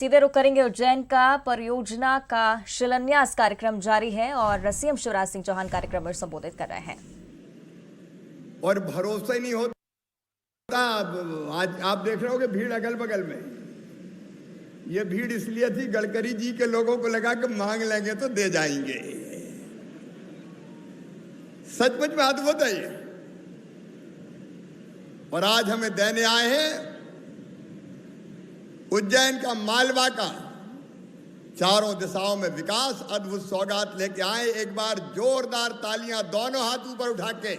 सीधे रुख करेंगे उज्जैन का। परियोजना का शिलान्यास कार्यक्रम जारी है और सीएम शिवराज सिंह चौहान कार्यक्रम में संबोधित कर रहे हैं। और भरोसा ही नहीं होता। आज आप देख रहे हो कि भीड़ अगल बगल में, ये भीड़ इसलिए थी गडकरी जी के लोगों को लगा कि मांग लेंगे तो दे जाएंगे। सचमुच में अद्भुत है ये। और आज हमें देने आए हैं उज्जैन का, मालवा का, चारों दिशाओं में विकास, अद्भुत सौगात लेके आए। एक बार जोरदार तालियां दोनों हाथ ऊपर उठा के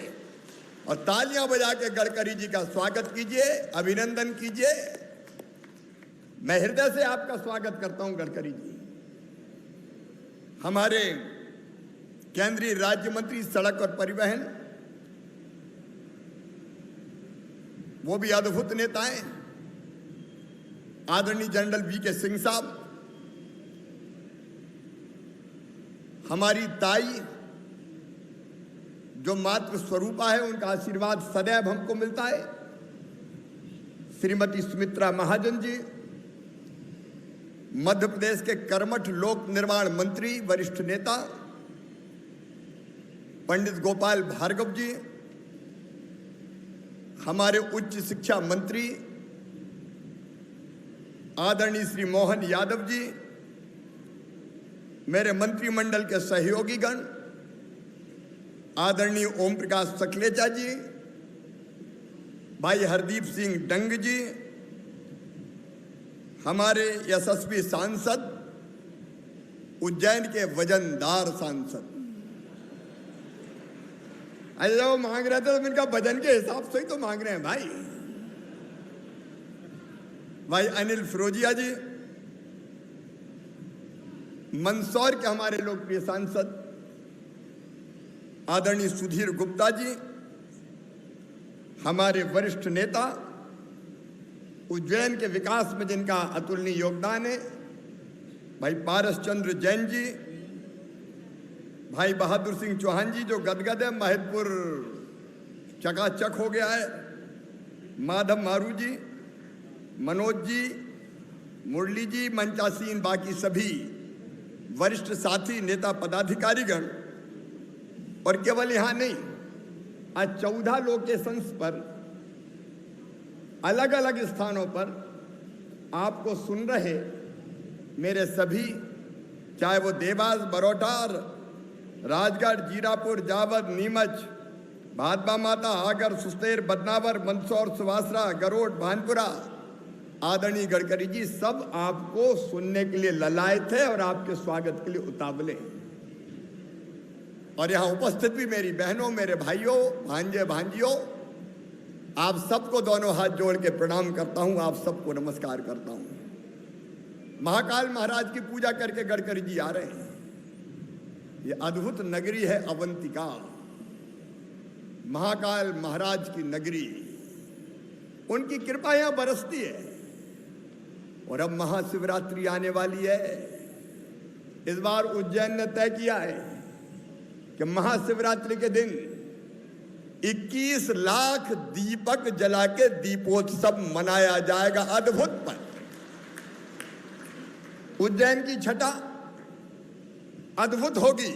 और तालियां बजा के गडकरी जी का स्वागत कीजिए, अभिनंदन कीजिए। मैं हृदय से आपका स्वागत करता हूं गडकरी जी। हमारे केंद्रीय राज्य मंत्री सड़क और परिवहन, वो भी अद्भुत नेता हैं, आदरणीय जनरल वीके सिंह साहब। हमारी ताई जो मातृ स्वरूपा है, उनका आशीर्वाद सदैव हमको मिलता है। श्रीमती सुमित्रा महाजन जी, मध्य प्रदेश के कर्मठ लोक निर्माण मंत्री, वरिष्ठ नेता। पंडित गोपाल भार्गव जी, हमारे उच्च शिक्षा मंत्री आदरणीय श्री मोहन यादव जी, मेरे मंत्रिमंडल के सहयोगीगण, आदरणीय ओम प्रकाश सकलेचा जी, भाई हरदीप सिंह डंग जी, हमारे यशस्वी सांसद, उज्जैन के वजनदार सांसद। अरे जो मांग रहे थे तो इनका वजन के हिसाब से ही तो मांग रहे हैं भाई अनिल फिरोजिया जी, मंदसौर के हमारे लोकप्रिय सांसद आदरणीय सुधीर गुप्ता जी, हमारे वरिष्ठ नेता, उज्जैन के विकास में जिनका अतुलनीय योगदान है, भाई पारस चंद्र जैन जी, भाई बहादुर सिंह चौहान जी जो गदगद है, महतपुर चकाचक हो गया है, माधव मारू जी, मनोज जी, मुरली जी, मंचासीन, बाकी सभी वरिष्ठ साथी, नेता, पदाधिकारीगण। और केवल यहां नहीं, आज 14 लोकेशंस पर, अलग अलग स्थानों पर आपको सुन रहे मेरे सभी, चाहे वो देवास, बरोटार, राजगढ़, जीरापुर, जावद, नीमच, भादबा माता, आगर, सुस्तेर, बदनावर, मंदसौर, सुवासरा, गरोड, भानपुरा, आदरणीय गडकरी जी सब आपको सुनने के लिए ललायत है और आपके स्वागत के लिए उतावले। और यहां उपस्थित भी मेरी बहनों, मेरे भाइयों, भांजे भांजियों, आप सबको दोनों हाथ जोड़ के प्रणाम करता हूं, आप सबको नमस्कार करता हूं। महाकाल महाराज की पूजा करके गडकरी जी आ रहे हैं। ये अद्भुत नगरी है अवंतिका, महाकाल महाराज की नगरी। उनकी कृपा यहां बरसती है। और अब महाशिवरात्रि आने वाली है। इस बार उज्जैन ने तय किया है कि महाशिवरात्रि के दिन 21 लाख दीपक जला के दीपोत्सव मनाया जाएगा। अद्भुत पर उज्जैन की छटा अद्भुत होगी।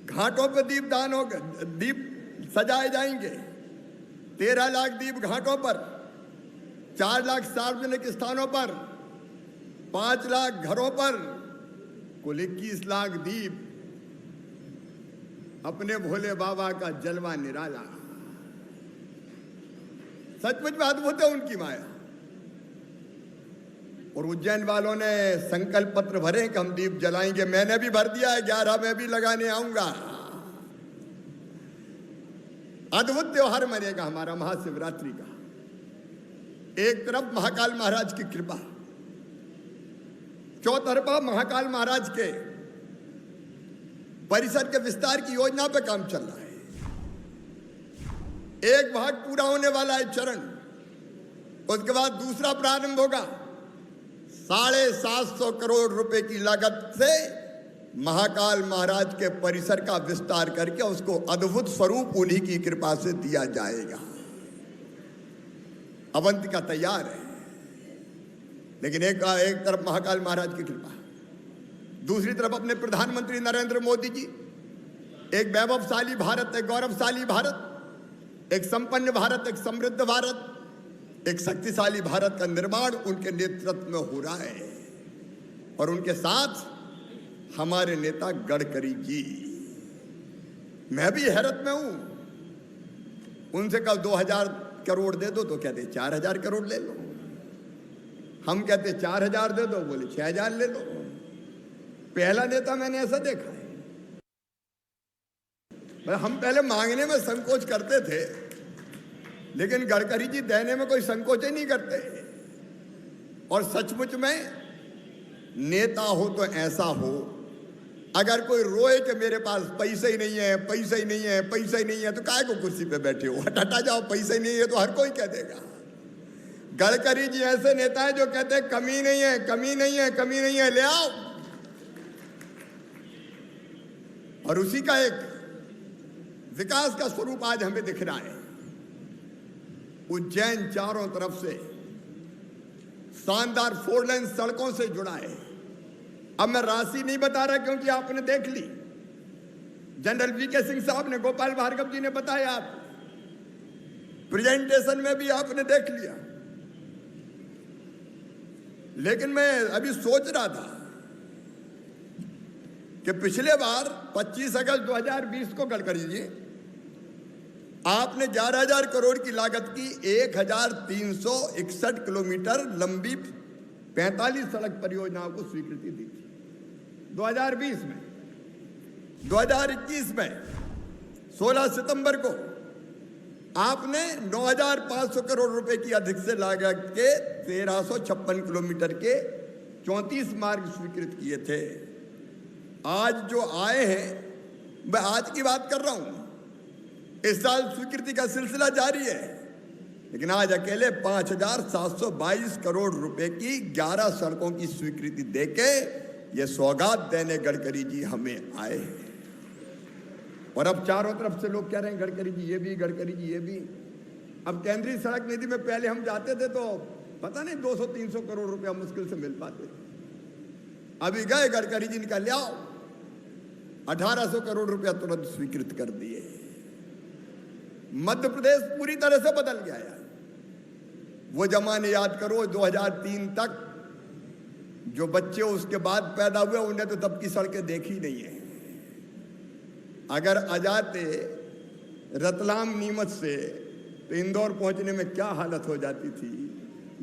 घाटों पर दीपदान होगा, दीप सजाए जाएंगे। 13 लाख दीप घाटों पर, 4 लाख सार्वजनिक स्थानों पर, 5 लाख घरों पर, कुल 21 लाख दीप। अपने भोले बाबा का जलवा निराला। सचमुच में अद्भुत है उनकी माया। और उज्जैन वालों ने संकल्प पत्र भरे कि हम दीप जलाएंगे। मैंने भी भर दिया है, 11 में भी लगाने आऊंगा। अद्भुत त्योहार मनेगा हमारा महाशिवरात्रि का। एक तरफ महाकाल महाराज की कृपा, चौतरफा महाकाल महाराज के परिसर के विस्तार की योजना पे काम चल रहा है। एक भाग पूरा होने वाला है चरण, उसके बाद दूसरा प्रारंभ होगा। 750 करोड़ रुपए की लागत से महाकाल महाराज के परिसर का विस्तार करके उसको अद्भुत स्वरूप उन्हीं की कृपा से दिया जाएगा। अवंतिका तैयार है। लेकिन एक तरफ महाकाल महाराज की कृपा, दूसरी तरफ अपने प्रधानमंत्री नरेंद्र मोदी जी, एक वैभवशाली भारत, एक गौरवशाली भारत, एक संपन्न भारत, एक समृद्ध भारत, एक शक्तिशाली भारत का निर्माण उनके नेतृत्व में हो रहा है। और उनके साथ हमारे नेता गडकरी जी। मैं भी हैरत में हूं। उनसे कल 2000 करोड़ दे दो तो कहते 4000 करोड़ ले लो, हम कहते 4000 दे दो, बोले 6000 ले लो। पहला नेता मैंने ऐसा देखा है। हम पहले मांगने में संकोच करते थे, लेकिन गडकरी जी देने में कोई संकोच ही नहीं करते। और सचमुच में नेता हो तो ऐसा हो, अगर कोई रोए कि मेरे पास पैसे ही नहीं है, पैसे ही नहीं है, पैसे ही नहीं है, तो काहे को कुर्सी पे बैठे हो, हटा जाओ, पैसे ही नहीं है तो हर कोई कह देगा। गडकरी जी ऐसे नेता है जो कहते हैं कमी नहीं है, कमी नहीं है, कमी नहीं है, ले आओ। और उसी का एक विकास का स्वरूप आज हमें दिख रहा है। उज्जैन चारों तरफ से शानदार 4 लेन सड़कों से जुड़ा है। अब मैं राशि नहीं बता रहा क्योंकि आपने देख ली, जनरल वीके सिंह साहब ने, गोपाल भार्गव जी ने बताया, आप प्रेजेंटेशन में भी आपने देख लिया। लेकिन मैं अभी सोच रहा था कि पिछले बार 25 अगस्त 2020 को गडकरी जी आपने 11,000 करोड़ की लागत की 1361 किलोमीटर लंबी 45 सड़क परियोजनाओं को स्वीकृति दी थी 2020 में। 2021 में 16 सितंबर को आपने 9,500 करोड़ रुपए की अधिक से लागत के 1356 किलोमीटर के 34 मार्ग स्वीकृत किए थे। आज जो आए हैं, मैं आज की बात कर रहा हूं। इस साल स्वीकृति का सिलसिला जारी है, लेकिन आज अकेले 5,722 करोड़ रुपए की 11 सड़कों की स्वीकृति देके ये सौगात देने गडकरी जी हमें आए हैं। और अब चारों तरफ से लोग कह रहे हैं गडकरी जी ये भी, गडकरी जी ये भी। अब केंद्रीय सड़क निधि में पहले हम जाते थे तो पता नहीं 200-300 करोड़ रुपया मुश्किल से मिल पाते थे। अभी गए गडकरी जी निकाल आओ, 1800 करोड़ रुपया तुरंत स्वीकृत कर दिए। मध्य प्रदेश पूरी तरह से बदल गया है। वो जमाने याद करो 2003 तक जो बच्चे उसके बाद पैदा हुए उन्हें तो तब की सड़कें देखी नहीं है। अगर आ जाते रतलाम नीमच से तो इंदौर पहुंचने में क्या हालत हो जाती थी।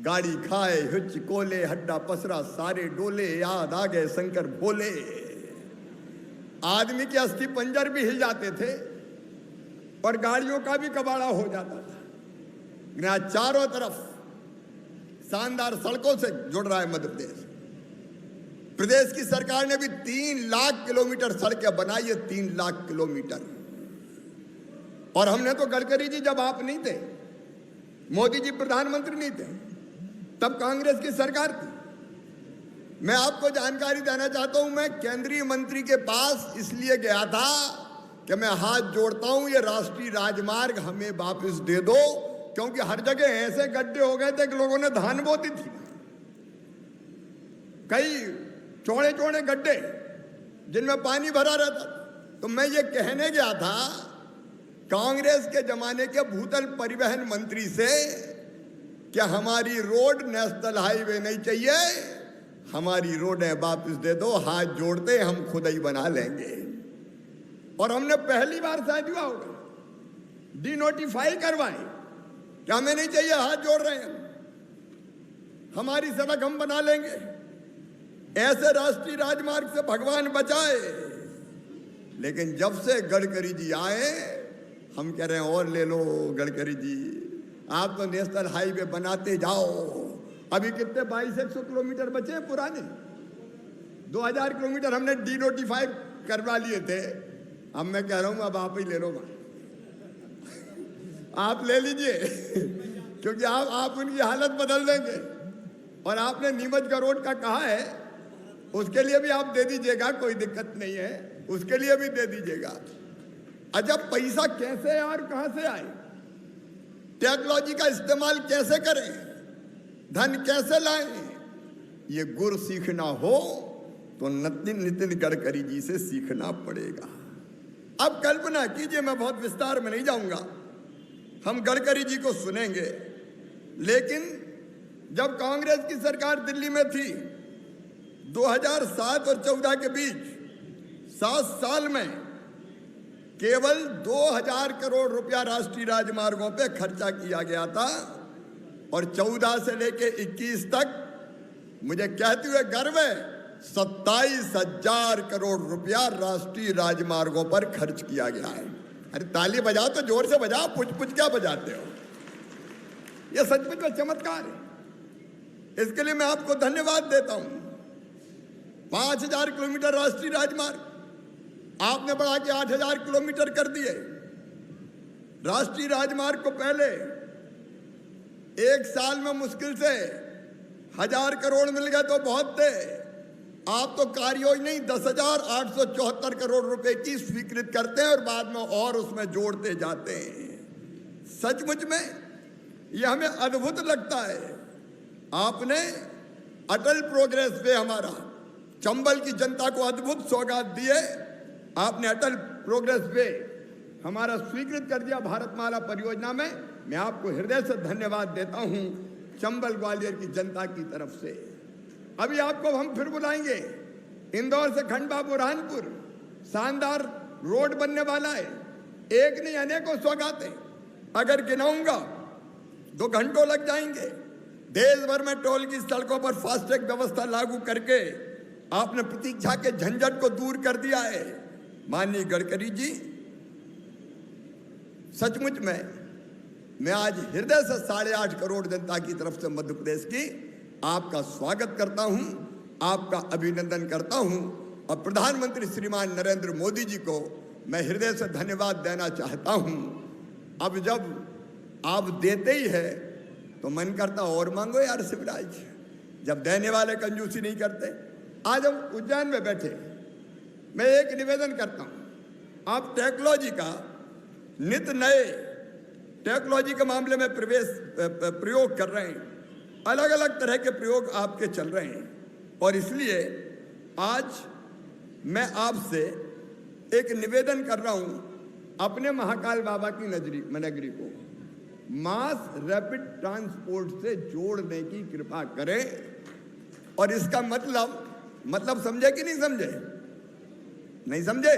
गाड़ी खाए हिच कोले, हड्डा पसरा सारे डोले, याद आ गए शंकर भोले। आदमी के अस्थि पंजर भी हिल जाते थे और गाड़ियों का भी कबाड़ा हो जाता था। यहाँ चारों तरफ शानदार सड़कों से जुड़ रहा है मध्य प्रदेश। प्रदेश की सरकार ने भी 3 लाख किलोमीटर सड़कें बनाई है, 3 लाख किलोमीटर। और हमने तो गडकरी जी जब आप नहीं थे, मोदी जी प्रधानमंत्री नहीं थे, तब कांग्रेस की सरकार थी। मैं आपको जानकारी देना चाहता हूं, मैं केंद्रीय मंत्री के पास इसलिए गया था कि मैं हाथ जोड़ता हूं ये राष्ट्रीय राजमार्ग हमें वापस दे दो, क्योंकि हर जगह ऐसे गड्ढे हो गए थे कि लोगों ने धान बोती थी। कई चौड़े चौड़े गड्ढे जिनमें पानी भरा रहता। तो मैं ये कहने गया था कांग्रेस के जमाने के भूतल परिवहन मंत्री से कि हमारी रोड नेशनल हाईवे नहीं चाहिए, हमारी रोडें वापस दे दो, हाथ जोड़ते हम खुद ही बना लेंगे। और हमने पहली बार शायद हुआ होगा डिनोटिफाई करवाए कि हमें नहीं चाहिए, हाथ जोड़ रहे हैं, हमारी सड़क हम बना लेंगे। ऐसे राष्ट्रीय राजमार्ग से भगवान बचाए। लेकिन जब से गडकरी जी आए हम कह रहे हैं और ले लो गडकरी जी, आप तो नेशनल हाईवे बनाते जाओ। अभी कितने 2200 किलोमीटर बचे हैं पुराने, 2000 किलोमीटर हमने डिनोटिफाई करवा लिए थे। अब मैं कह रहा हूं अब आप ही ले लो, आप ले लीजिए क्योंकि आप उनकी हालत बदल देंगे। और आपने नीमच का रोड का कहा है, उसके लिए भी आप दे दीजिएगा, कोई दिक्कत नहीं है, उसके लिए भी दे दीजिएगा। अजब पैसा कैसे और कहां से आए, टेक्नोलॉजी का इस्तेमाल कैसे करें, धन कैसे लाएं, ये गुर सीखना हो तो नितिन गडकरी जी से सीखना पड़ेगा। अब कल्पना कीजिए, मैं बहुत विस्तार में नहीं जाऊंगा, हम गडकरी जी को सुनेंगे, लेकिन जब कांग्रेस की सरकार दिल्ली में थी 2007 और 14 के बीच 7 साल में केवल 2000 करोड़ रुपया राष्ट्रीय राजमार्गों पे खर्चा किया गया था, और 14 से लेके 21 तक मुझे कहते हुए गर्व है 27,000 करोड़ रुपया राष्ट्रीय राजमार्गों पर खर्च किया गया है। अरे ताली बजाओ तो जोर से बजाओ, पुछ पुछ क्या बजाते हो? यह सचमुच में चमत्कार है। इसके लिए मैं आपको धन्यवाद देता हूं। 5,000 किलोमीटर राष्ट्रीय राजमार्ग आपने बढ़ा के 8,000 किलोमीटर कर दिए। राष्ट्रीय राजमार्ग को पहले एक साल में मुश्किल से 1,000 करोड़ मिल गए तो बहुत थे, आप तो कार्ययोजना ही 10,874 करोड़ रुपए की स्वीकृत करते हैं और बाद में और उसमें जोड़ते जाते हैं। सचमुच में यह हमें अद्भुत लगता है। आपने अटल प्रोग्रेस वे हमारा चंबल की जनता को अद्भुत सौगात दिए। आपने अटल प्रोग्रेस वे हमारा स्वीकृत कर दिया भारतमाला परियोजना में। मैं आपको हृदय से धन्यवाद देता हूं चंबल ग्वालियर की जनता की तरफ से। अभी आपको हम फिर बुलाएंगे, इंदौर से खंडवा बुरहानपुर शानदार रोड बनने वाला है। एक नहीं अनेकों सौगातें, अगर गिनाऊंगा 2 घंटों लग जाएंगे। देश भर में टोल की सड़कों पर फास्टैग व्यवस्था लागू करके आपने प्रतीक्षा के झंझट को दूर कर दिया है। माननीय गडकरी जी, सचमुच में मैं आज हृदय से 8.5 करोड़ जनता की तरफ से मध्य प्रदेश की आपका स्वागत करता हूं, आपका अभिनंदन करता हूं, और प्रधानमंत्री श्रीमान नरेंद्र मोदी जी को मैं हृदय से धन्यवाद देना चाहता हूं। अब जब आप देते ही है तो मन करता और मांगो यार शिवराज, जब देने वाले कंजूसी नहीं करते। आज हम उज्जैन में बैठे, मैं एक निवेदन करता हूं, आप टेक्नोलॉजी का नित नए टेक्नोलॉजी के मामले में प्रयोग कर रहे हैं, अलग अलग तरह के प्रयोग आपके चल रहे हैं, और इसलिए आज मैं आपसे एक निवेदन कर रहा हूं, अपने महाकाल बाबा की नगरी को मास रैपिड ट्रांसपोर्ट से जोड़ने की कृपा करें। और इसका मतलब समझे कि नहीं समझे? नहीं समझे?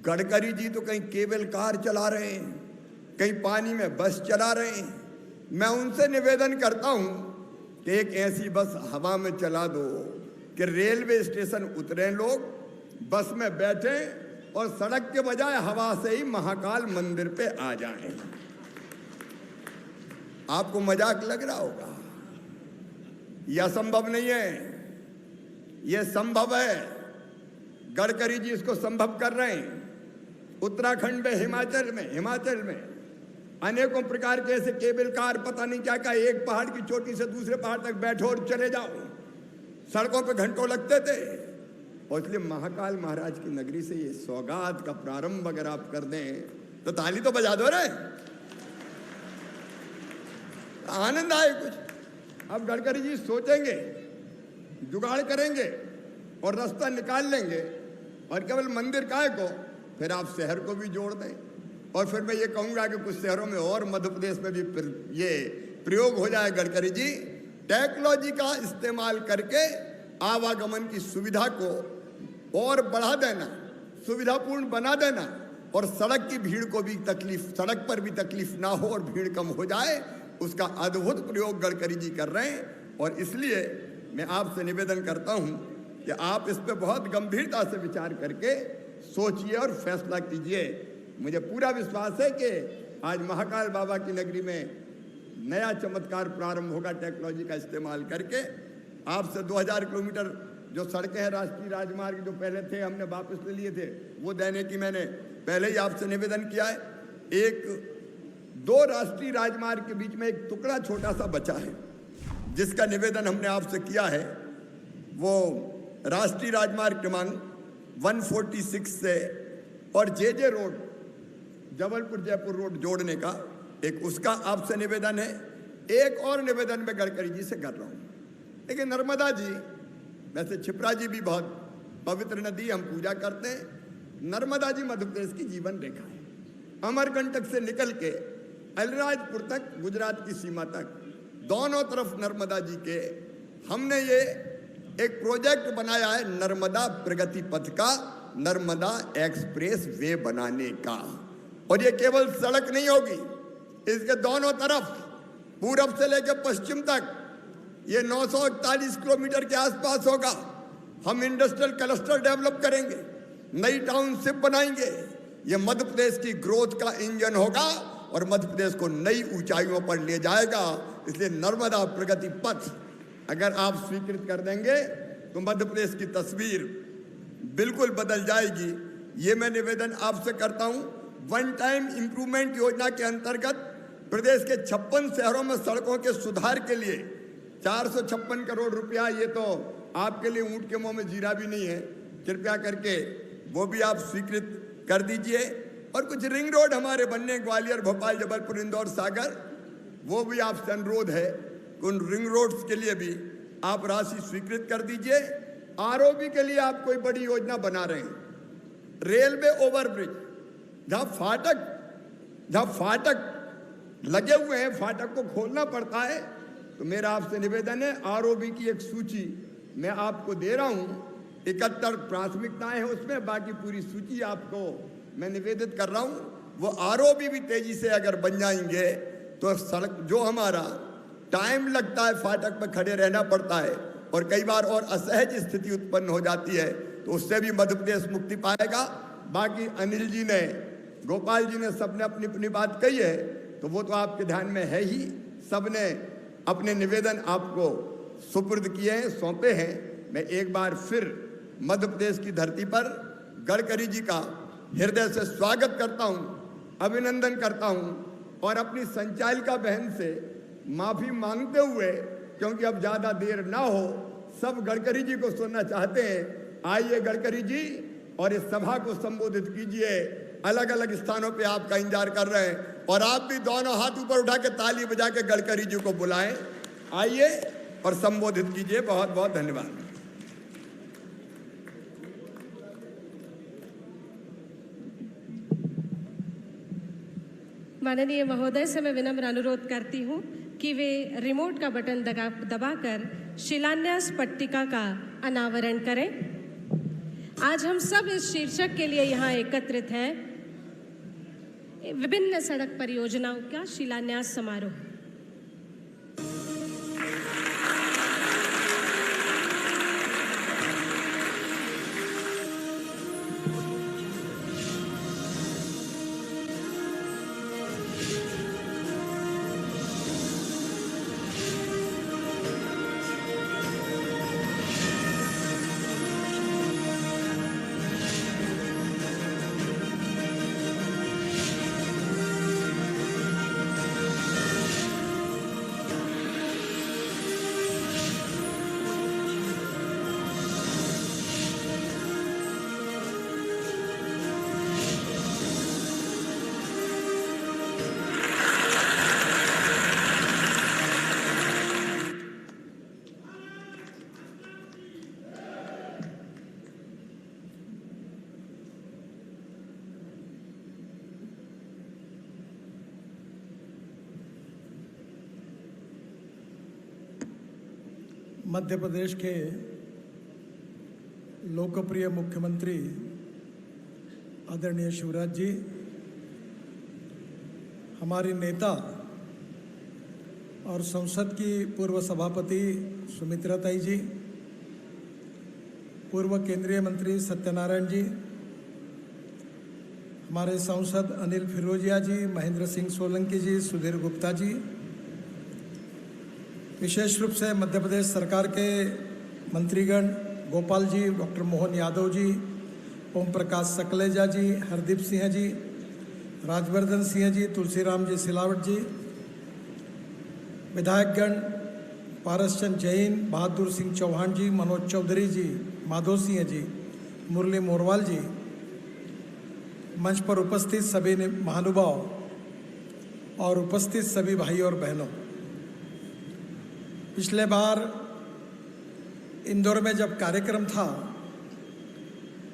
गडकरी जी तो कहीं केबल कार चला रहे हैं, कहीं पानी में बस चला रहे हैं। मैं उनसे निवेदन करता हूं कि एक ऐसी बस हवा में चला दो कि रेलवे स्टेशन उतरे लोग, बस में बैठे और सड़क के बजाय हवा से ही महाकाल मंदिर पे आ जाएं। आपको मजाक लग रहा होगा, यह संभव नहीं है, यह संभव है। गडकरी जी इसको संभव कर रहे हैं। उत्तराखंड में, हिमाचल में अनेकों प्रकार के ऐसे केबल कार, पता नहीं क्या क्या, एक पहाड़ की चोटी से दूसरे पहाड़ तक बैठो और चले जाओ। सड़कों पे घंटों लगते थे। और इसलिए महाकाल महाराज की नगरी से ये सौगात का प्रारंभ अगर आप कर दें तो ताली तो बजा दो रे, आनंद आए कुछ। अब गडकरी जी सोचेंगे, जुगाड़ करेंगे और रास्ता निकाल लेंगे, और केवल मंदिर काय को फिर आप शहर को भी जोड़ दें। और फिर मैं ये कहूँगा कि कुछ शहरों में और मध्य प्रदेश में भी ये प्रयोग हो जाए। गडकरी जी, टेक्नोलॉजी का इस्तेमाल करके आवागमन की सुविधा को और बढ़ा देना, सुविधापूर्ण बना देना, और सड़क की भीड़ को भी सड़क पर भी तकलीफ ना हो और भीड़ कम हो जाए, उसका अद्भुत प्रयोग गडकरी जी कर रहे हैं। और इसलिए मैं आपसे निवेदन करता हूं कि आप इस पर बहुत गंभीरता से विचार करके सोचिए और फैसला कीजिए। मुझे पूरा विश्वास है कि आज महाकाल बाबा की नगरी में नया चमत्कार प्रारंभ होगा टेक्नोलॉजी का इस्तेमाल करके। आपसे 2000 किलोमीटर जो सड़कें हैं राष्ट्रीय राजमार्ग जो पहले थे हमने वापस ले लिए थे, वो देने की मैंने पहले ही आपसे निवेदन किया है। 2 राष्ट्रीय राजमार्ग के बीच में एक टुकड़ा छोटा सा बचा है, जिसका निवेदन हमने आपसे किया है। वो राष्ट्रीय राजमार्ग क्रमांक 146 से और जे रोड, जबलपुर जयपुर रोड जोड़ने का एक उसका आपसे निवेदन है। एक और निवेदन मैं गडकरी जी से कर रहा हूं, लेकिन नर्मदा जी, वैसे क्षिप्रा जी भी बहुत पवित्र नदी, हम पूजा करते हैं। नर्मदा जी मध्य प्रदेश की जीवन रेखा है। अमरकंटक से निकल के अलीराजपुर तक, गुजरात की सीमा तक, दोनों तरफ नर्मदा जी के हमने ये एक प्रोजेक्ट बनाया है नर्मदा प्रगति पथ का, नर्मदा एक्सप्रेस वे बनाने का। और ये केवल सड़क नहीं होगी, इसके दोनों तरफ पूरब से लेकर पश्चिम तक ये 941 किलोमीटर के आसपास होगा। हम इंडस्ट्रियल क्लस्टर डेवलप करेंगे, नई टाउनशिप बनाएंगे। ये मध्य प्रदेश की ग्रोथ का इंजन होगा और मध्य प्रदेश को नई ऊंचाइयों पर ले जाएगा। इसलिए नर्मदा प्रगति पथ अगर आप स्वीकृत कर देंगे तो मध्य प्रदेश की तस्वीर बिल्कुल बदल जाएगी। ये मैं निवेदन आपसे करता हूं। वन टाइम इंप्रूवमेंट योजना के अंतर्गत प्रदेश के 56 शहरों में सड़कों के सुधार के लिए 456 करोड़ रुपया, ये तो आपके लिए ऊंट के मुंह में जीरा भी नहीं है, कृपया करके वो भी आप स्वीकृत कर दीजिए। और कुछ रिंग रोड हमारे बनने, ग्वालियर, भोपाल, जबलपुर, इंदौर, सागर, वो भी आपसे अनुरोध है कि उन रिंग रोड्स के लिए भी आप राशि स्वीकृत कर दीजिए। आरओबी के लिए आप कोई बड़ी योजना बना रहे हैं, रेलवे ओवरब्रिज, जहाँ फाटक लगे हुए हैं, फाटक को खोलना पड़ता है, तो मेरा आपसे निवेदन है आरओबी की एक सूची मैं आपको दे रहा हूं। 71 प्राथमिकताएं हैं उसमें, बाकी पूरी सूची आपको मैं निवेदित कर रहा हूं। वो आरओबी भी तेजी से अगर बन जाएंगे तो सड़क, जो हमारा टाइम लगता है फाटक पर खड़े रहना पड़ता है और कई बार और असहज स्थिति उत्पन्न हो जाती है, तो उससे भी मध्य प्रदेश मुक्ति पाएगा। बाकी अनिल जी ने, गोपाल जी ने, सबने अपनी अपनी बात कही है, तो वो तो आपके ध्यान में है ही। सबने अपने निवेदन आपको सुपुर्द किए हैं, सौंपे हैं। मैं एक बार फिर मध्य प्रदेश की धरती पर गडकरी जी का हृदय से स्वागत करता हूं, अभिनंदन करता हूं और अपनी संचालिका बहन से माफी मांगते हुए, क्योंकि अब ज्यादा देर ना हो, सब गडकरी जी को सुनना चाहते हैं। आइए गडकरी जी और इस सभा को संबोधित कीजिए। अलग अलग स्थानों पे आपका इंतजार कर रहे हैं और आप भी दोनों हाथ ऊपर उठा के ताली बजा के गडकरी जी को बुलाएं। आइए और संबोधित कीजिए। बहुत बहुत धन्यवाद। माननीय महोदय से मैं विनम्र अनुरोध करती हूं कि वे रिमोट का बटन दबाकर शिलान्यास पट्टिका का अनावरण करें। आज हम सब इस शीर्षक के लिए यहाँ एकत्रित हैं, विभिन्न सड़क परियोजनाओं का शिलान्यास समारोह। मध्य प्रदेश के लोकप्रिय मुख्यमंत्री आदरणीय शिवराज जी, हमारी नेता और संसद की पूर्व सभापति सुमित्रा ताई जी, पूर्व केंद्रीय मंत्री सत्यनारायण जी, हमारे सांसद अनिल फिरोजिया जी, महेंद्र सिंह सोलंकी जी, सुधीर गुप्ता जी, विशेष रूप से मध्य प्रदेश सरकार के मंत्रीगण गोपाल जी, डॉक्टर मोहन यादव जी, ओम प्रकाश सकलेजा जी, हरदीप सिंह जी, राजवर्धन सिंह जी, तुलसीराम जी सिलावट जी, विधायकगण पारसचंद जैन, बहादुर सिंह चौहान जी, मनोज चौधरी जी, माधो सिंह जी, मुरली मोरवाल जी, मंच पर उपस्थित सभी महानुभाव और उपस्थित सभी भाई और बहनों, पिछले बार इंदौर में जब कार्यक्रम था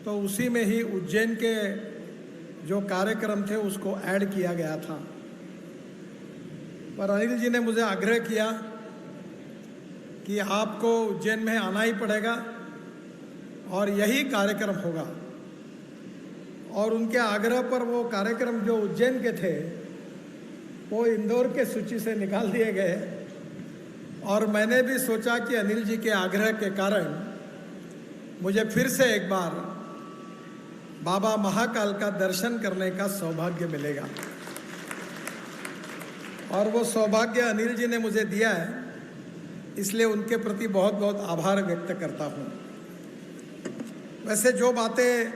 तो उसी में ही उज्जैन के जो कार्यक्रम थे उसको ऐड किया गया था। पर अनिल जी ने मुझे आग्रह किया कि आपको उज्जैन में आना ही पड़ेगा और यही कार्यक्रम होगा, और उनके आग्रह पर वो कार्यक्रम जो उज्जैन के थे वो इंदौर के सूची से निकाल दिए गए। और मैंने भी सोचा कि अनिल जी के आग्रह के कारण मुझे फिर से एक बार बाबा महाकाल का दर्शन करने का सौभाग्य मिलेगा, और वो सौभाग्य अनिल जी ने मुझे दिया है, इसलिए उनके प्रति बहुत बहुत आभार व्यक्त करता हूँ। वैसे जो बातें,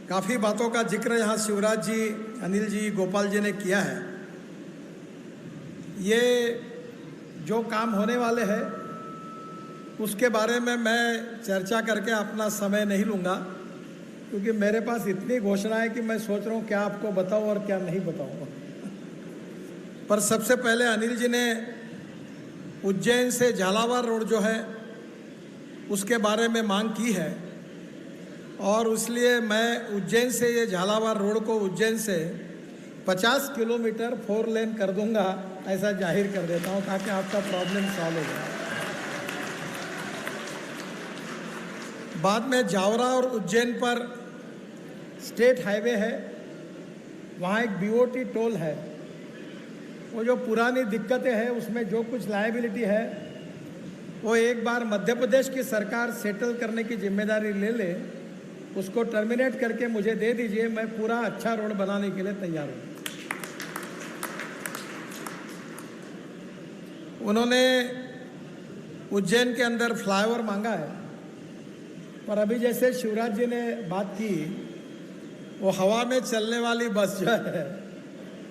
काफ़ी बातों का जिक्र यहाँ शिवराज जी, अनिल जी, गोपाल जी ने किया है, ये जो काम होने वाले हैं उसके बारे में मैं चर्चा करके अपना समय नहीं लूँगा, क्योंकि मेरे पास इतनी घोषणा है कि मैं सोच रहा हूँ क्या आपको बताऊँ और क्या नहीं बताऊँ। पर सबसे पहले अनिल जी ने उज्जैन से झालावाड़ रोड जो है उसके बारे में मांग की है, और इसलिए मैं उज्जैन से ये झालावाड़ रोड को उज्जैन से 50 किलोमीटर 4 लेन कर दूंगा, ऐसा जाहिर कर देता हूँ ताकि आपका प्रॉब्लम सॉल्व हो जाए। बाद में जावरा और उज्जैन पर स्टेट हाईवे है, वहाँ एक बीओटी टोल है। वो जो पुरानी दिक्कतें हैं उसमें जो कुछ लायबिलिटी है वो एक बार मध्य प्रदेश की सरकार सेटल करने की जिम्मेदारी ले ले, उसको टर्मिनेट करके मुझे दे दीजिए, मैं पूरा अच्छा रोड बनाने के लिए तैयार हूँ। उन्होंने उज्जैन के अंदर फ्लाईओवर मांगा है, पर अभी जैसे शिवराज जी ने बात की, वो हवा में चलने वाली बस जो है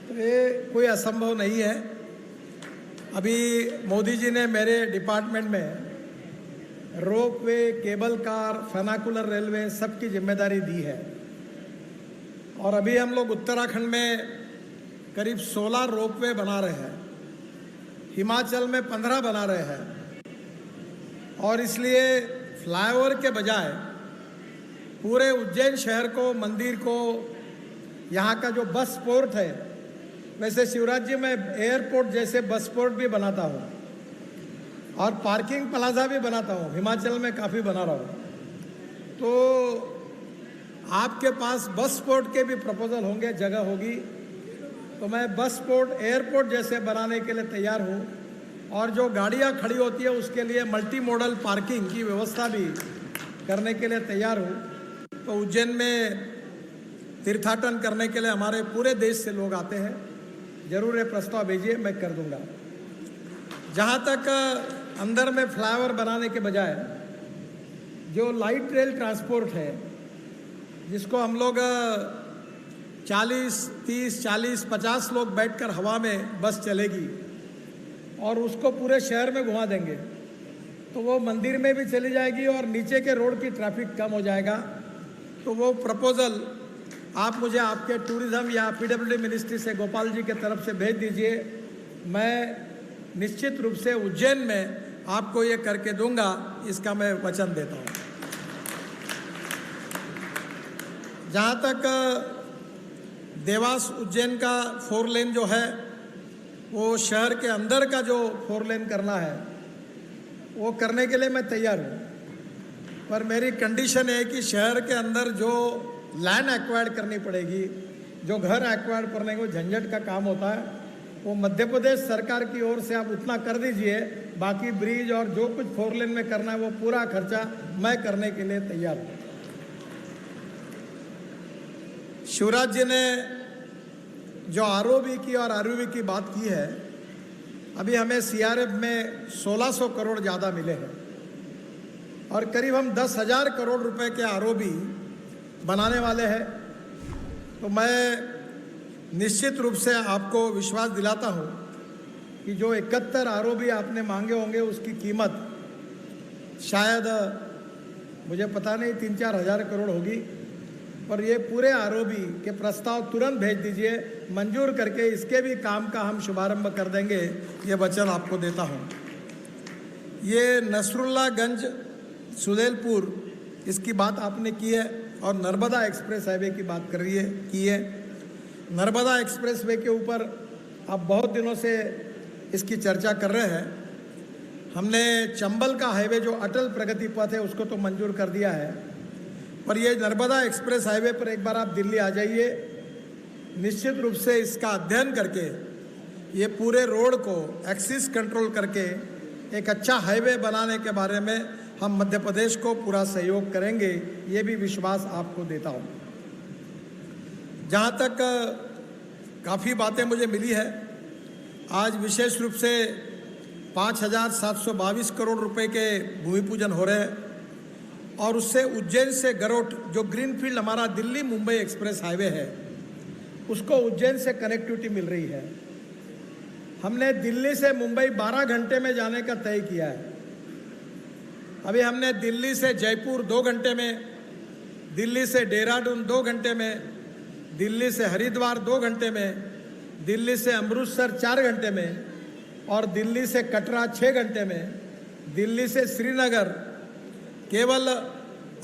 तो ये कोई असंभव नहीं है। अभी मोदी जी ने मेरे डिपार्टमेंट में रोपवे, केबल कार, फर्नाकुलर रेलवे सबकी जिम्मेदारी दी है, और अभी हम लोग उत्तराखंड में करीब 16 रोपवे बना रहे हैं, हिमाचल में 15 बना रहे हैं, और इसलिए फ्लाईओवर के बजाय पूरे उज्जैन शहर को, मंदिर को, यहाँ का जो बस पोर्ट है, वैसे शिवराज जी मैं एयरपोर्ट जैसे बस पोर्ट भी बनाता हूँ और पार्किंग प्लाजा भी बनाता हूँ, हिमाचल में काफ़ी बना रहा हूँ। तो आपके पास बस पोर्ट के भी प्रपोजल होंगे, जगह होगी, तो मैं बस पोर्ट, एयरपोर्ट जैसे बनाने के लिए तैयार हूँ, और जो गाड़ियाँ खड़ी होती है उसके लिए मल्टी मॉडल पार्किंग की व्यवस्था भी करने के लिए तैयार हूँ। तो उज्जैन में तीर्थाटन करने के लिए हमारे पूरे देश से लोग आते हैं, ज़रूर ये प्रस्ताव भेजिए, मैं कर दूंगा। जहाँ तक अंदर में फ्लाईओवर बनाने के बजाय जो लाइट रेल ट्रांसपोर्ट है, जिसको हम लोग 40, 30, 40, 50 लोग बैठकर हवा में बस चलेगी और उसको पूरे शहर में घुमा देंगे, तो वो मंदिर में भी चली जाएगी और नीचे के रोड की ट्रैफिक कम हो जाएगा। तो वो प्रपोजल आप मुझे आपके टूरिज़्म या पीडब्ल्यूडी मिनिस्ट्री से गोपाल जी के तरफ से भेज दीजिए, मैं निश्चित रूप से उज्जैन में आपको ये करके दूंगा, इसका मैं वचन देता हूँ। जहाँ तक देवास उज्जैन का 4 लेन जो है, वो शहर के अंदर का जो 4 लेन करना है वो करने के लिए मैं तैयार हूँ, पर मेरी कंडीशन है कि शहर के अंदर जो लैंड एक्वायर्ड करनी पड़ेगी, जो घर एक्वायर्ड करने को झंझट का काम होता है, वो मध्य प्रदेश सरकार की ओर से आप उतना कर दीजिए, बाकी ब्रिज और जो कुछ 4 लेन में करना है वो पूरा खर्चा मैं करने के लिए तैयार हूँ। शिवराज जी ने जो आरओबी की और आरयूबी की बात की है, अभी हमें सीआरएफ में 1600 करोड़ ज़्यादा मिले हैं और करीब हम 10,000 करोड़ रुपए के आरओबी बनाने वाले हैं। तो मैं निश्चित रूप से आपको विश्वास दिलाता हूँ कि जो 71 आरओबी आपने मांगे होंगे उसकी कीमत शायद, मुझे पता नहीं, 3-4 हज़ार करोड़ होगी, पर ये पूरे आरओबी के प्रस्ताव तुरंत भेज दीजिए, मंजूर करके इसके भी काम का हम शुभारंभ कर देंगे, ये वचन आपको देता हूँ। ये नसरुल्लागंज सुदेलपुर इसकी बात आपने की है और नर्मदा एक्सप्रेस हाईवे की बात की है। नर्मदा एक्सप्रेस वे के ऊपर आप बहुत दिनों से इसकी चर्चा कर रहे हैं। हमने चंबल का हाईवे जो अटल प्रगति पथ है उसको तो मंजूर कर दिया है, पर ये नर्मदा एक्सप्रेस हाईवे पर एक बार आप दिल्ली आ जाइए, निश्चित रूप से इसका अध्ययन करके ये पूरे रोड को एक्सिस कंट्रोल करके एक अच्छा हाईवे बनाने के बारे में हम मध्य प्रदेश को पूरा सहयोग करेंगे, ये भी विश्वास आपको देता हूँ। जहाँ तक काफ़ी बातें मुझे मिली है, आज विशेष रूप से 5,722 करोड़ रुपए के भूमि पूजन हो रहे हैं और उससे उज्जैन से गरोठ जो ग्रीनफील्ड हमारा दिल्ली मुंबई एक्सप्रेस हाईवे है उसको उज्जैन से कनेक्टिविटी मिल रही है। हमने दिल्ली से मुंबई 12 घंटे में जाने का तय किया है। अभी हमने दिल्ली से जयपुर 2 घंटे में, दिल्ली से देहरादून 2 घंटे में, दिल्ली से हरिद्वार 2 घंटे में, दिल्ली से अमृतसर 4 घंटे में और दिल्ली से कटरा 6 घंटे में, दिल्ली से श्रीनगर केवल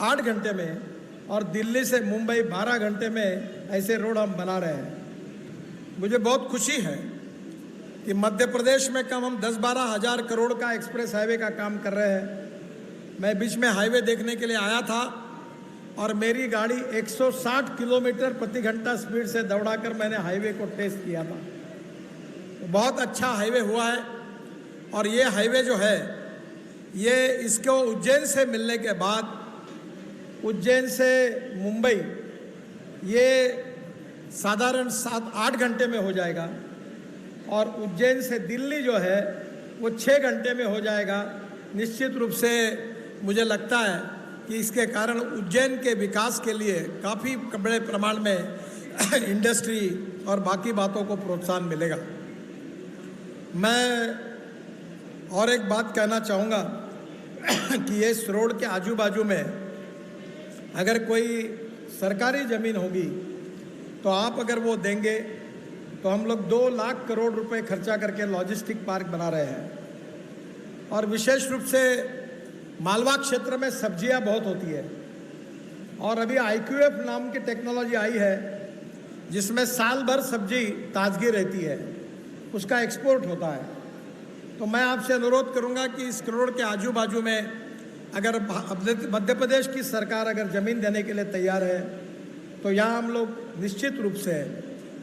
8 घंटे में और दिल्ली से मुंबई 12 घंटे में ऐसे रोड हम बना रहे हैं। मुझे बहुत खुशी है कि मध्य प्रदेश में कम हम 10-12 हज़ार करोड़ का एक्सप्रेस हाईवे का काम कर रहे हैं। मैं बीच में हाईवे देखने के लिए आया था और मेरी गाड़ी 160 किलोमीटर प्रति घंटा स्पीड से दौड़ाकर मैंने हाईवे को टेस्ट किया था। तो बहुत अच्छा हाईवे हुआ है और ये हाईवे जो है ये इसको उज्जैन से मिलने के बाद उज्जैन से मुंबई ये साधारण 7-8 घंटे में हो जाएगा और उज्जैन से दिल्ली जो है वो 6 घंटे में हो जाएगा। निश्चित रूप से मुझे लगता है कि इसके कारण उज्जैन के विकास के लिए काफ़ी बड़े प्रमाण में इंडस्ट्री और बाकी बातों को प्रोत्साहन मिलेगा। मैं और एक बात कहना चाहूँगा कि इस रोड के आजू बाजू में अगर कोई सरकारी ज़मीन होगी तो आप अगर वो देंगे तो हम लोग 2 लाख करोड़ रुपए खर्चा करके लॉजिस्टिक पार्क बना रहे हैं। और विशेष रूप से मालवा क्षेत्र में सब्जियां बहुत होती है और अभी IQF नाम की टेक्नोलॉजी आई है जिसमें साल भर सब्जी ताजगी रहती है, उसका एक्सपोर्ट होता है। तो मैं आपसे अनुरोध करूंगा कि इस रोड के आजू बाजू में अगर मध्य प्रदेश की सरकार अगर ज़मीन देने के लिए तैयार है तो यहाँ हम लोग निश्चित रूप से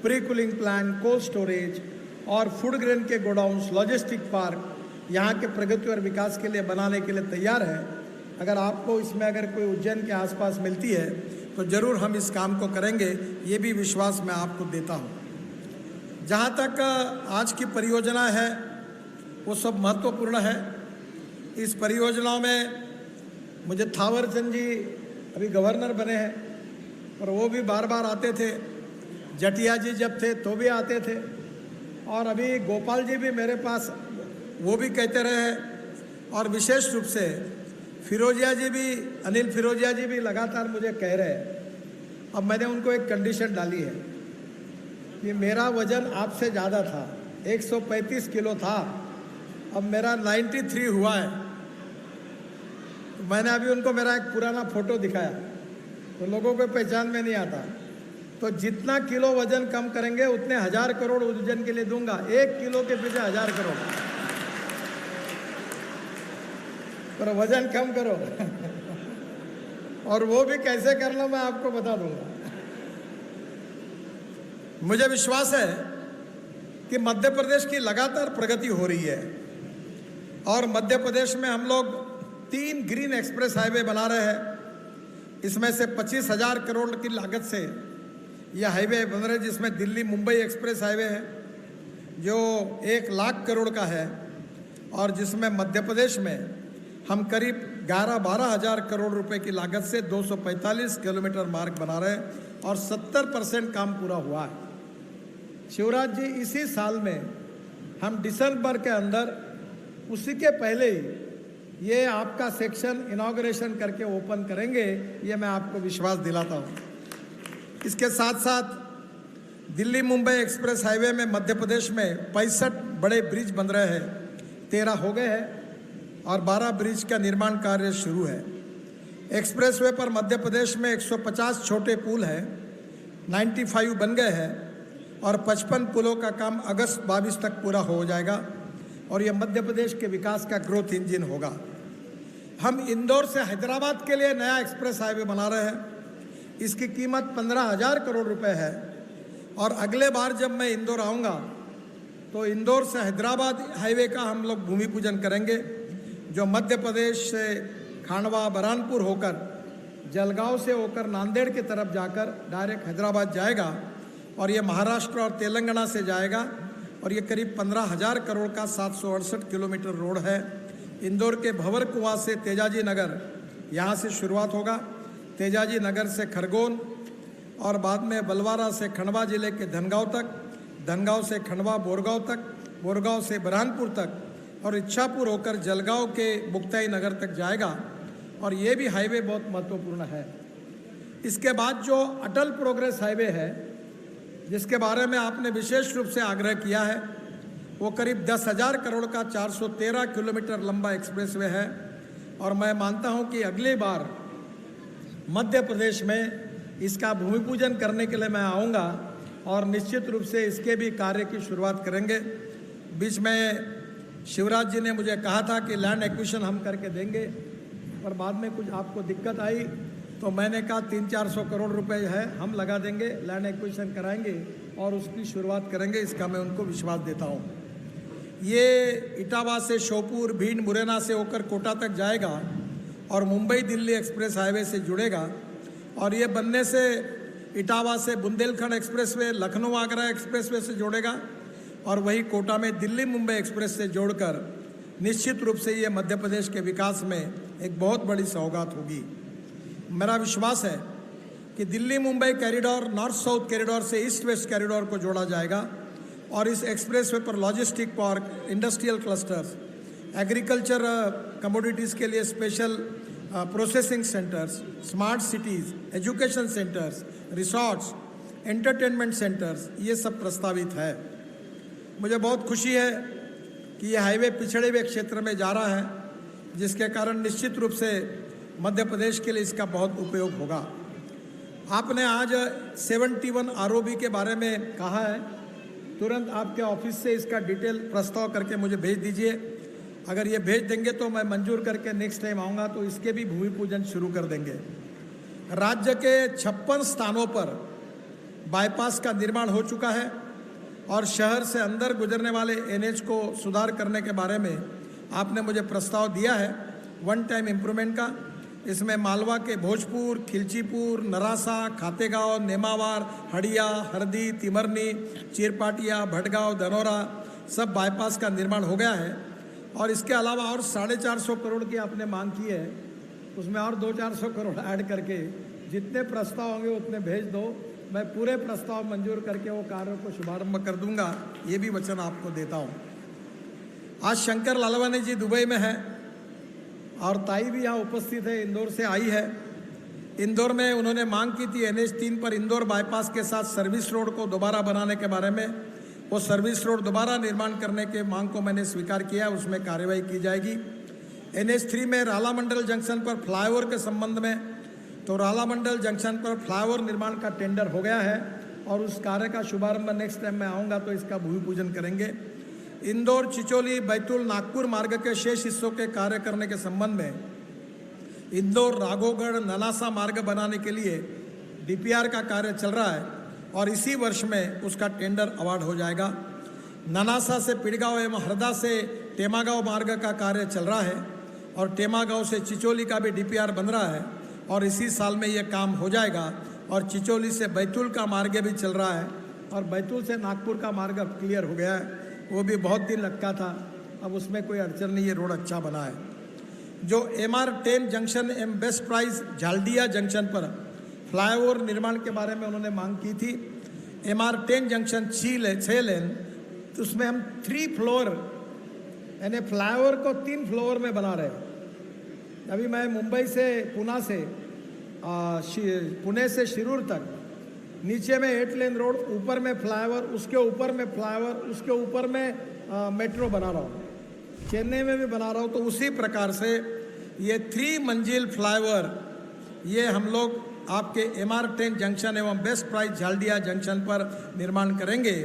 pre cooling plant, cold storage और फूड ग्रेन के गोडाउन्स, लॉजिस्टिक पार्क यहाँ के प्रगति और विकास के लिए बनाने के लिए तैयार है। अगर आपको इसमें अगर कोई उज्जैन के आसपास मिलती है तो ज़रूर हम इस काम को करेंगे, ये भी विश्वास मैं आपको देता हूँ। जहाँ तक आज की परियोजना है वो सब महत्वपूर्ण है। इस परियोजनाओं में मुझे थावर चंद जी अभी गवर्नर बने हैं और वो भी बार बार आते थे, जटिया जी जब थे तो भी आते थे और अभी गोपाल जी भी मेरे पास वो भी कहते रहे और विशेष रूप से फिरोजिया जी भी, अनिल फिरोजिया जी भी लगातार मुझे कह रहे हैं। अब मैंने उनको एक कंडीशन डाली है कि मेरा वजन आपसे ज़्यादा था, 135 किलो था, अब मेरा 93 हुआ है। तो मैंने अभी उनको मेरा एक पुराना फ़ोटो दिखाया तो लोगों को पहचान में नहीं आता। तो जितना किलो वजन कम करेंगे उतने 1000 करोड़ उज्जैन के लिए दूंगा। 1 किलो के पीछे 1000 करोड़, पर वजन कम करो और वो भी कैसे करना मैं आपको बता दूंगा। मुझे विश्वास है कि मध्य प्रदेश की लगातार प्रगति हो रही है और मध्य प्रदेश में हम लोग 3 ग्रीन एक्सप्रेस हाईवे बना रहे हैं। इसमें से 25,000 करोड़ की लागत से यह हाईवे बन रहे, जिसमें दिल्ली मुंबई एक्सप्रेस हाईवे है जो 1 लाख करोड़ का है और जिसमें मध्य प्रदेश में हम करीब 11-12 हज़ार करोड़ रुपए की लागत से 245 किलोमीटर मार्ग बना रहे हैं और 70% काम पूरा हुआ है। शिवराज जी, इसी साल में हम दिसंबर के अंदर, उसी के पहले ही ये आपका सेक्शन इनॉग्रेशन करके ओपन करेंगे, ये मैं आपको विश्वास दिलाता हूँ। इसके साथ साथ दिल्ली मुंबई एक्सप्रेस हाईवे में मध्य प्रदेश में 65 बड़े ब्रिज बन रहे हैं, 13 हो गए हैं और 12 ब्रिज का निर्माण कार्य शुरू है। एक्सप्रेसवे पर मध्य प्रदेश में 150 छोटे पुल हैं, 95 बन गए हैं और 55 पुलों का काम अगस्त 22 तक पूरा हो जाएगा और यह मध्य प्रदेश के विकास का ग्रोथ इंजन होगा। हम इंदौर से हैदराबाद के लिए नया एक्सप्रेस हाईवे बना रहे हैं। इसकी कीमत 15,000 करोड़ रुपए है और अगले बार जब मैं इंदौर आऊँगा तो इंदौर से हैदराबाद हाईवे का हम लोग भूमि पूजन करेंगे, जो मध्य प्रदेश से खांडवा बरहानपुर होकर जलगांव से होकर नांदेड़ की तरफ जाकर डायरेक्ट हैदराबाद जाएगा और ये महाराष्ट्र और तेलंगाना से जाएगा और ये करीब 15,000 करोड़ का 768 किलोमीटर रोड है। इंदौर के भंवर कुआं से तेजाजी नगर यहाँ से शुरुआत होगा, तेजाजी नगर से खरगोन और बाद में बलवारा से खंडवा जिले के धनगांव तक, धनगांव से खंडवा बोरगांव तक, बोरगांव से बरहानपुर तक और इच्छापुर होकर जलगांव के मुक्ताई नगर तक जाएगा और ये भी हाईवे बहुत महत्वपूर्ण है। इसके बाद जो अटल प्रोग्रेस हाईवे है, जिसके बारे में आपने विशेष रूप से आग्रह किया है, वो करीब 10,000 करोड़ का 413 किलोमीटर लंबा एक्सप्रेसवे है और मैं मानता हूँ कि अगली बार मध्य प्रदेश में इसका भूमि पूजन करने के लिए मैं आऊँगा और निश्चित रूप से इसके भी कार्य की शुरुआत करेंगे। बीच में शिवराज जी ने मुझे कहा था कि लैंड एक्विजिशन हम करके देंगे, पर बाद में कुछ आपको दिक्कत आई तो मैंने कहा 300-400 करोड़ रुपए है, हम लगा देंगे, लैंड एक्विजिशन कराएंगे और उसकी शुरुआत करेंगे। इसका मैं उनको विश्वास देता हूँ। ये इटावा से श्योपुर, भिंड, मुरैना से होकर कोटा तक जाएगा और मुंबई दिल्ली एक्सप्रेस हाईवे से जुड़ेगा और ये बनने से इटावा से बुंदेलखंड एक्सप्रेसवे, लखनऊ आगरा एक्सप्रेसवे से जोड़ेगा और वही कोटा में दिल्ली मुंबई एक्सप्रेस से जोड़कर निश्चित रूप से ये मध्य प्रदेश के विकास में एक बहुत बड़ी सौगात होगी। मेरा विश्वास है कि Delhi Mumbai corridor north south corridor से ईस्ट वेस्ट कॉरिडोर को जोड़ा जाएगा और इस एक्सप्रेसवे पर logistic park, industrial clusters, agriculture commodities के लिए special processing centres, smart cities, education centres, resorts, entertainment centres, ये सब प्रस्तावित है। मुझे बहुत खुशी है कि ये हाईवे पिछड़े हुए क्षेत्र में जा रहा है, जिसके कारण निश्चित रूप से मध्य प्रदेश के लिए इसका बहुत उपयोग होगा। आपने आज 71 ROB के बारे में कहा है, तुरंत आपके ऑफिस से इसका डिटेल प्रस्ताव करके मुझे भेज दीजिए। अगर ये भेज देंगे तो मैं मंजूर करके नेक्स्ट टाइम आऊँगा तो इसके भी भूमि पूजन शुरू कर देंगे। राज्य के 56 स्थानों पर बाईपास का निर्माण हो चुका है और शहर से अंदर गुजरने वाले NH को सुधार करने के बारे में आपने मुझे प्रस्ताव दिया है, वन टाइम इम्प्रूवमेंट का। इसमें मालवा के भोजपुर, खिलचीपुर, नरासा, खातेगांव, नेमावार, हड़िया, हरदी, तिमरनी, चिरपाटिया, भटगांव, धनौरा सब बाईपास का निर्माण हो गया है और इसके अलावा और 450 करोड़ की आपने मांग की है, उसमें और 200-400 करोड़ ऐड करके जितने प्रस्ताव होंगे उतने भेज दो। मैं पूरे प्रस्ताव मंजूर करके वो कार्यों को शुभारंभ कर दूंगा, ये भी वचन आपको देता हूँ। आज शंकर लालवानी जी दुबई में है और ताई भी यहाँ उपस्थित है, इंदौर से आई है। इंदौर में उन्होंने मांग की थी NH3 पर इंदौर बाईपास के साथ सर्विस रोड को दोबारा बनाने के बारे में। वो सर्विस रोड दोबारा निर्माण करने के मांग को मैंने स्वीकार किया, उसमें कार्रवाई की जाएगी। NH3 में राला मंडल जंक्शन पर फ्लाईओवर के संबंध में, तो राला मंडल जंक्शन पर फ्लाईओवर निर्माण का टेंडर हो गया है और उस कार्य का शुभारंभ नेक्स्ट टाइम मैं आऊँगा तो इसका भूमि पूजन करेंगे। इंदौर, चिचोली, बैतूल, नागपुर मार्ग के शेष हिस्सों के कार्य करने के संबंध में इंदौर, राघोगढ़, ननासा मार्ग बनाने के लिए DPR का कार्य चल रहा है और इसी वर्ष में उसका टेंडर अवार्ड हो जाएगा। ननासा से पिड़गांव एवं हरदा से टेमागांव मार्ग का कार्य चल रहा है और टेमागांव से चिचोली का भी DPR बन रहा है और इसी साल में ये काम हो जाएगा और चिचोली से बैतूल का मार्ग भी चल रहा है और बैतूल से नागपुर का मार्ग अब क्लियर हो गया है। वो भी बहुत दिन लगता था, अब उसमें कोई अड़चन नहीं, ये रोड अच्छा बना है। जो MR10 junction M best price Jhalaria junction पर फ्लाईओवर निर्माण के बारे में उन्होंने मांग की थी। MR10 जंक्शन 6 लेन, तो उसमें हम 3 फ्लोर यानी फ्लाईओवर को 3 फ्लोर में बना रहे हैं। अभी मैं मुंबई से पुणे से शिरूर तक नीचे में 8 लेन रोड, ऊपर में फ्लाईओवर, उसके ऊपर में फ्लाईओवर, उसके ऊपर में मेट्रो बना रहा हूँ। चेन्नई में भी बना रहा हूँ, तो उसी प्रकार से ये 3 मंजिल फ्लाईओवर ये हम लोग आपके MR10 जंक्शन एवं बेस्ट प्राइस झालडिया जंक्शन पर निर्माण करेंगे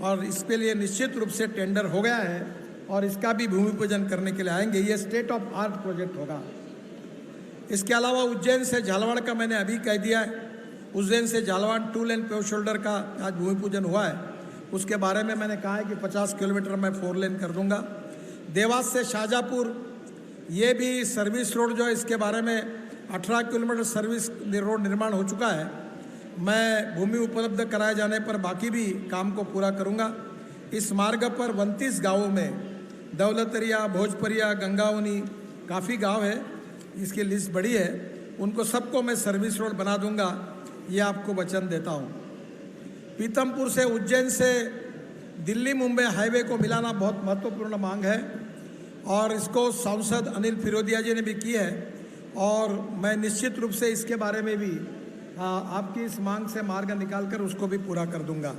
और इसके लिए निश्चित रूप से टेंडर हो गया है और इसका भी भूमि पूजन करने के लिए आएंगे। ये स्टेट ऑफ आर्ट प्रोजेक्ट होगा। इसके अलावा उज्जैन से झालवाड़ का मैंने अभी कह दिया है। उज्जैन से झालवाड़ 2 लेन पेव शोल्डर का आज भूमि पूजन हुआ है। उसके बारे में मैंने कहा है कि 50 किलोमीटर मैं 4 लेन कर दूंगा। देवास से शाहजहाँपुर ये भी सर्विस रोड जो है, इसके बारे में 18 किलोमीटर सर्विस रोड निर्माण हो चुका है। मैं भूमि उपलब्ध कराए जाने पर बाकी भी काम को पूरा करूंगा। इस मार्ग पर 29 गांवों में दौलतरिया, भोजपरिया, गंगावनी काफ़ी गांव है, इसकी लिस्ट बड़ी है, उनको सबको मैं सर्विस रोड बना दूंगा, ये आपको वचन देता हूँ। पीतमपुर से उज्जैन से दिल्ली मुंबई हाईवे को मिलाना बहुत महत्वपूर्ण मांग है और इसको सांसद अनिल फिरोदिया जी ने भी की है और मैं निश्चित रूप से इसके बारे में भी आपकी इस मांग से मार्ग निकालकर उसको भी पूरा कर दूंगा।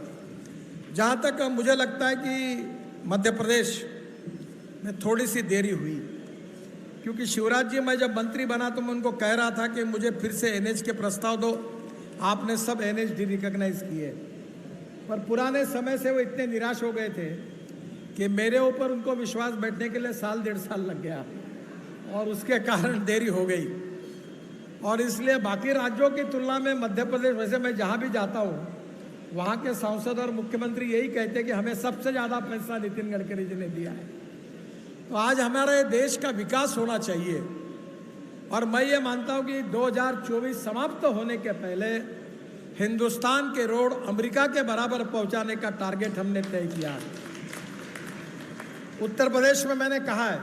जहाँ तक मुझे लगता है कि मध्य प्रदेश में थोड़ी सी देरी हुई, क्योंकि शिवराज जी मैं जब मंत्री बना तो मैं उनको कह रहा था कि मुझे फिर से NH के प्रस्ताव दो। आपने सब NH रिकॉग्नाइज किए, पर पुराने समय से वो इतने निराश हो गए थे कि मेरे ऊपर उनको विश्वास बैठने के लिए 1.5 साल लग गया और उसके कारण देरी हो गई। और इसलिए बाकी राज्यों की तुलना में मध्य प्रदेश, वैसे मैं जहाँ भी जाता हूँ वहाँ के सांसद और मुख्यमंत्री यही कहते हैं कि हमें सबसे ज़्यादा पैसा नितिन गडकरी जी ने दिया है। तो आज हमारे देश का विकास होना चाहिए और मैं ये मानता हूँ कि 2024 समाप्त होने के पहले हिंदुस्तान के रोड अमेरिका के बराबर पहुँचाने का टारगेट हमने तय किया है। उत्तर प्रदेश में मैंने कहा है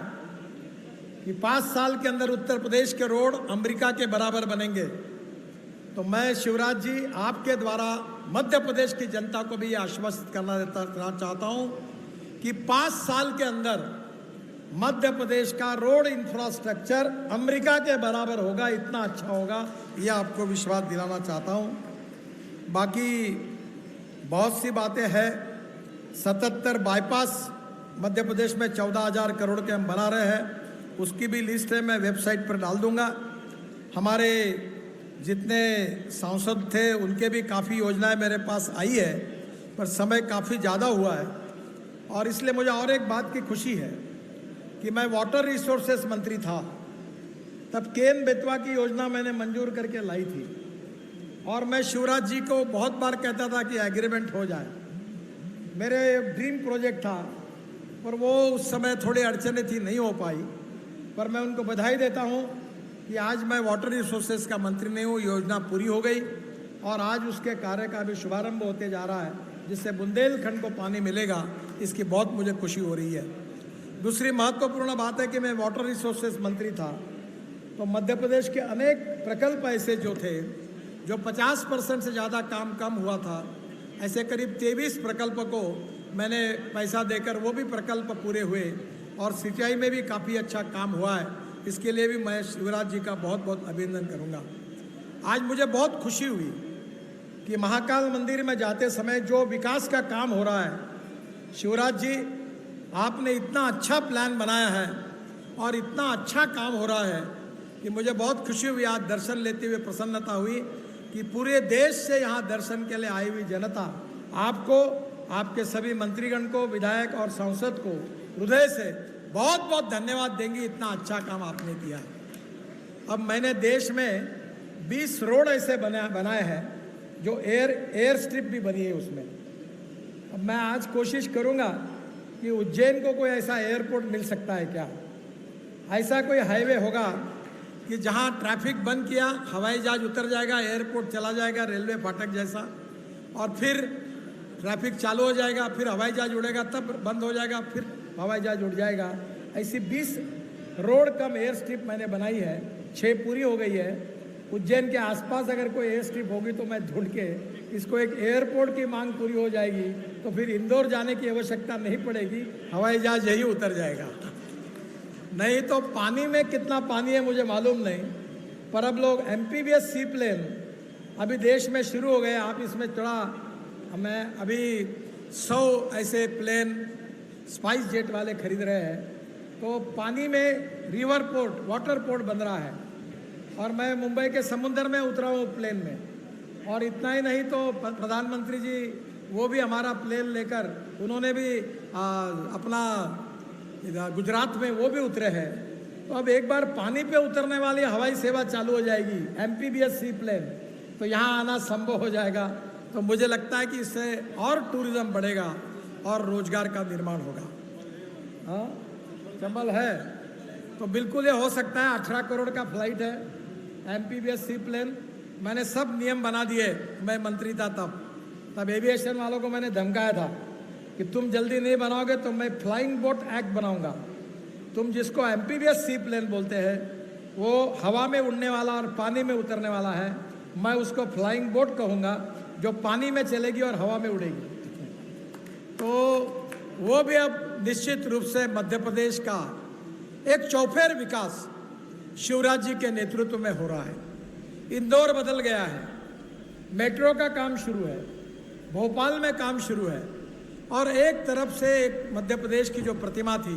कि 5 साल के अंदर उत्तर प्रदेश के रोड अमेरिका के बराबर बनेंगे। तो मैं शिवराज जी आपके द्वारा मध्य प्रदेश की जनता को भी ये आश्वस्त करना चाहता हूँ कि 5 साल के अंदर मध्य प्रदेश का रोड इंफ्रास्ट्रक्चर अमेरिका के बराबर होगा, इतना अच्छा होगा, यह आपको विश्वास दिलाना चाहता हूँ। बाकी बहुत सी बातें हैं। 77 बाईपास मध्य प्रदेश में 14,000 करोड़ के हम बना रहे हैं, उसकी भी लिस्ट है, मैं वेबसाइट पर डाल दूंगा। हमारे जितने सांसद थे उनके भी काफ़ी योजनाएं मेरे पास आई है, पर समय काफ़ी ज़्यादा हुआ है और इसलिए मुझे और एक बात की खुशी है कि मैं वाटर रिसोर्सेस मंत्री था तब केन बेतवा की योजना मैंने मंजूर करके लाई थी और मैं शिवराज जी को बहुत बार कहता था कि एग्रीमेंट हो जाए। मेरे ड्रीम प्रोजेक्ट था, पर वो उस समय थोड़ी अड़चनें थी, नहीं हो पाई। पर मैं उनको बधाई देता हूँ कि आज मैं वाटर रिसोर्सेज का मंत्री नहीं हूँ, योजना पूरी हो गई और आज उसके कार्य का भी शुभारंभ होते जा रहा है, जिससे बुंदेलखंड को पानी मिलेगा। इसकी बहुत मुझे खुशी हो रही है। दूसरी महत्वपूर्ण बात है कि मैं वाटर रिसोर्सेज मंत्री था तो मध्य प्रदेश के अनेक प्रकल्प ऐसे जो थे जो 50% से ज़्यादा काम कम हुआ था, ऐसे करीब 23 प्रकल्प को मैंने पैसा देकर वो भी प्रकल्प पूरे हुए और सिंचाई में भी काफ़ी अच्छा काम हुआ है। इसके लिए भी मैं शिवराज जी का बहुत बहुत अभिनंदन करूंगा। आज मुझे बहुत खुशी हुई कि महाकाल मंदिर में जाते समय जो विकास का काम हो रहा है, शिवराज जी आपने इतना अच्छा प्लान बनाया है और इतना अच्छा काम हो रहा है कि मुझे बहुत खुशी हुई। आज दर्शन लेते हुए प्रसन्नता हुई कि पूरे देश से यहाँ दर्शन के लिए आई हुई जनता आपको, आपके सभी मंत्रीगण को, विधायक और सांसद को हृदय से बहुत बहुत धन्यवाद देंगी। इतना अच्छा काम आपने किया। अब मैंने देश में 20 रोड ऐसे बनाए हैं जो एयर स्ट्रिप भी बनी है उसमें। अब मैं आज कोशिश करूंगा कि उज्जैन को कोई ऐसा एयरपोर्ट मिल सकता है क्या, ऐसा कोई हाईवे होगा कि जहां ट्रैफिक बंद किया, हवाई जहाज उतर जाएगा, एयरपोर्ट चला जाएगा रेलवे फाटक जैसा, और फिर ट्रैफिक चालू हो जाएगा, फिर हवाई जहाज उड़ेगा, तब बंद हो जाएगा, फिर हवाई जहाज उड़ जाएगा। ऐसी 20 रोड कम एयर स्ट्रिप मैंने बनाई है, 6 पूरी हो गई है। उज्जैन के आसपास अगर कोई एयर स्ट्रिप होगी तो मैं ढूंढ के इसको एक एयरपोर्ट की मांग पूरी हो जाएगी तो फिर इंदौर जाने की आवश्यकता नहीं पड़ेगी, हवाई जहाज यही उतर जाएगा। नहीं तो पानी में कितना पानी है मुझे मालूम नहीं, पर अब लोग एमपीवीएस सी प्लेन अभी देश में शुरू हो गए। आप इसमें थोड़ा, मैं अभी 100 ऐसे प्लेन स्पाइस जेट वाले खरीद रहे हैं तो पानी में रिवर पोर्ट, वाटर पोर्ट बन रहा है। और मैं मुंबई के समुंदर में उतरा हूँ प्लेन में। और इतना ही नहीं तो प्रधानमंत्री जी वो भी हमारा प्लेन लेकर उन्होंने भी अपना गुजरात में वो भी उतरे हैं। तो अब एक बार पानी पे उतरने वाली हवाई सेवा चालू हो जाएगी, एमपीबीएस सी प्लेन, तो यहाँ आना संभव हो जाएगा। तो मुझे लगता है कि इससे और टूरिज्म बढ़ेगा और रोजगार का निर्माण होगा। हाँ, चंबल है तो बिल्कुल ये हो सकता है। 18 करोड़ का फ्लाइट है, एमपीबीएस सी प्लेन। मैंने सब नियम बना दिए, मैं मंत्री था तब एविएशन वालों को मैंने धमकाया था कि तुम जल्दी नहीं बनाओगे तो मैं फ्लाइंग बोट एक्ट बनाऊंगा। तुम जिसको एमपीबीएस सी प्लेन बोलते हैं वो हवा में उड़ने वाला और पानी में उतरने वाला है, मैं उसको फ्लाइंग बोट कहूँगा, जो पानी में चलेगी और हवा में उड़ेगी। तो वो भी अब निश्चित रूप से मध्य प्रदेश का एक चौफेर विकास शिवराज जी के नेतृत्व में हो रहा है। इंदौर बदल गया है, मेट्रो का काम शुरू है, भोपाल में काम शुरू है। और एक तरफ से एक मध्य प्रदेश की जो प्रतिमा थी